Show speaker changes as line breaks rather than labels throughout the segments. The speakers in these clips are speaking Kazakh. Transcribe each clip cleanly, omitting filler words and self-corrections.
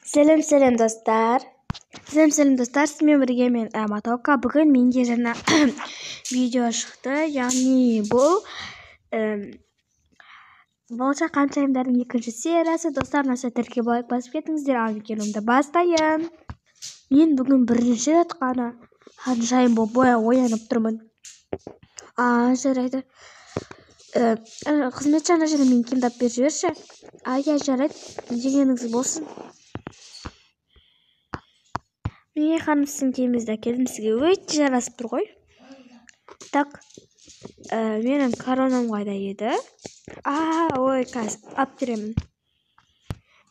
Сәлем достар. Сәлем достар, сізбен бірге мен Матаука. Бүгін менде жаңа видео шықты. Яғни бұл болашақ ханшайымдардың екінші сериясы. Достар, наша тіркеп алайық, басып кетіңіздер. Ал видеомды бастайын. Мен бүгін бірінші рет қана ханшайым болып оянып тұрмын. Жарайды. Қызметші ана жерде мен киімді алып беріп жіберші. Жарайды, дегеніңіз болсын. Міне ханым, сіздің киіміңізді әкелдім, сізге өте жарасып тұр ғой. Так, менің коронам қайда еді? Қазір алып беремін.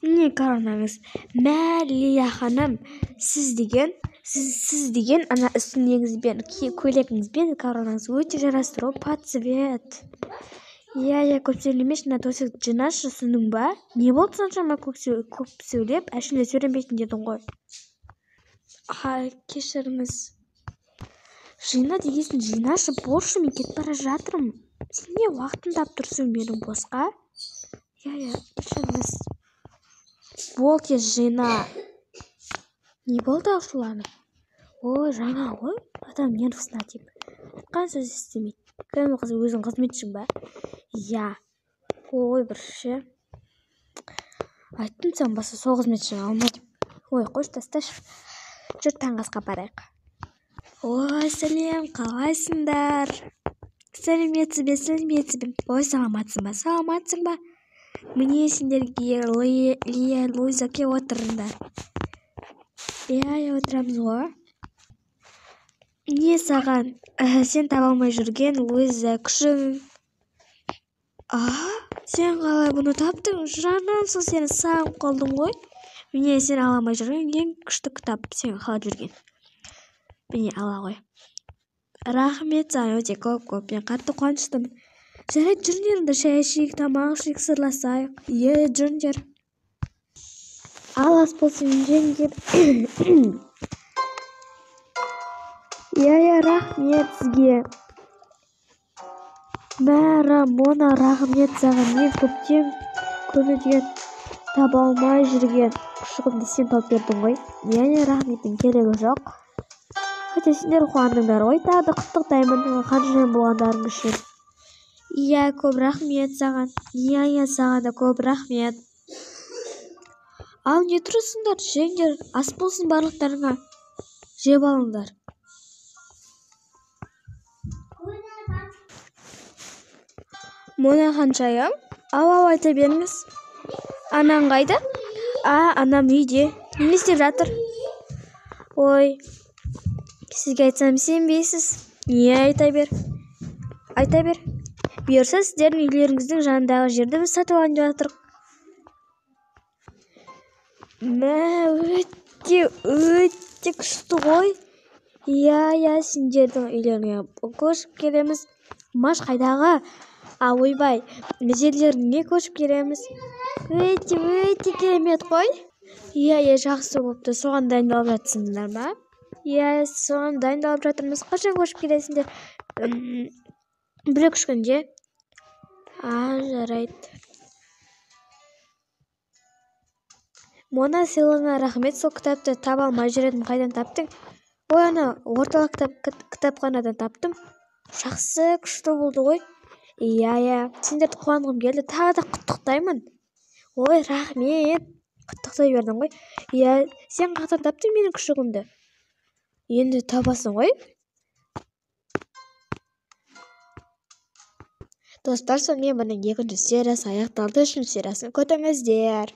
Міне коронаңыз. Лия ханым, сіз деген ана үстіңізбен, көйлегіңізбен коронаңыз өте жарасып тұр ғой, под цвет. Көп сөйлемеші, мына төсекті жинашы, түсіндің ба? Не болды соншама көп сөйлеп, әшінде сөйлемейтін дедің ғой. Кешіріңіз. Жина дегесін, жинашы, болшы, мен кетіп бара жатырмын. Сен не уақытымды алып тұрсың менің босқа? Кешіріңіз. Бол, тез жина. Не болды ашуланып? Жаңа ғой, адам нервысына тиіп. Айтқан сөз істемейді. Кәдімгі қыз, өзің қызметшің ба? Бір ше. Айттым саған баса, сол қызметшің алма деп. Қойшы, тасташы. Жүр, таңғы асқа барайық. Сәлем, қалайсыңдар? Сәлеметсіз бе? Саламатсың ба? Міне сендерге Лия, Луиза кеп отырыңдар. Отырамыз ғой. Не саған? Сен таба алмай жүрген Луиза күшің. Сен қалай бұны таптың? Жаным, сол сені сағынып қалдым ғой. Міне сен ала алмай жүрген ең күшті кітап сен қалап жүрген. Міне ала ғой. Рахмет саған, өте көп. Мен қатты қуаныштымын. Жарайды, жүріңдер, шай ішейік, тамақ ішейік, сырласайық. Жүріңдер. Ас болсын, жеңдер. Рахмет сізге. Рамона, рахмет саған. Мен көптен көмеден таба алмай жүрген күшігімді сен тауып бердің ғой. Рахметтің керегі жоқ. Хотя сендер қуандыңдар ғой, тағы да құттықтаймын ханшайым болғандарың үшін. Көп рахмет саған. Саған да көп рахмет. Ал не тұрсыңдар, жеңдер, ас болсын барлықтарыңа. Жеп алыңдар. Мона ханшайым, айта беріңіз. Анаң қайда? Анам үйде. Не істеп жатыр? Сізге айтсам сенбейсіз. Айта бер. Бұйырса сіздердің үйлеріңіздің жанындағы жерді біз сатып алайын деп жатырмық. Өте күшті ғой. Сендердің үйлеріңе көшіп келеміз. Маш қайдағы? Ойбай, жерлеріне көшіп келеміз. Өте керемет қой. Жақсы болыпты. Соған дайындалып жатсыңдар ма? Соған дайындалып жатырмыз. Қашан көшіп келесіңдер? 1-2 күнде. Жарайды. Мона, сыйлығыңа рахмет. Сол кітапты таба алмай жүредім. Қайдан таптың? Ана орталық кітапханадан таптым. Жақсы, күшті болды ғой. Сендерді қуанғым келді. Тағы да құттықтаймын. Рахмет. Құттықтай бердің ғой. Сен қақтан таптың менің күшігімді? Енді табасың ғой. Достар, сонымен бұның екінші сериясы аяқталды. Үшінші сериясын күтіңіздер.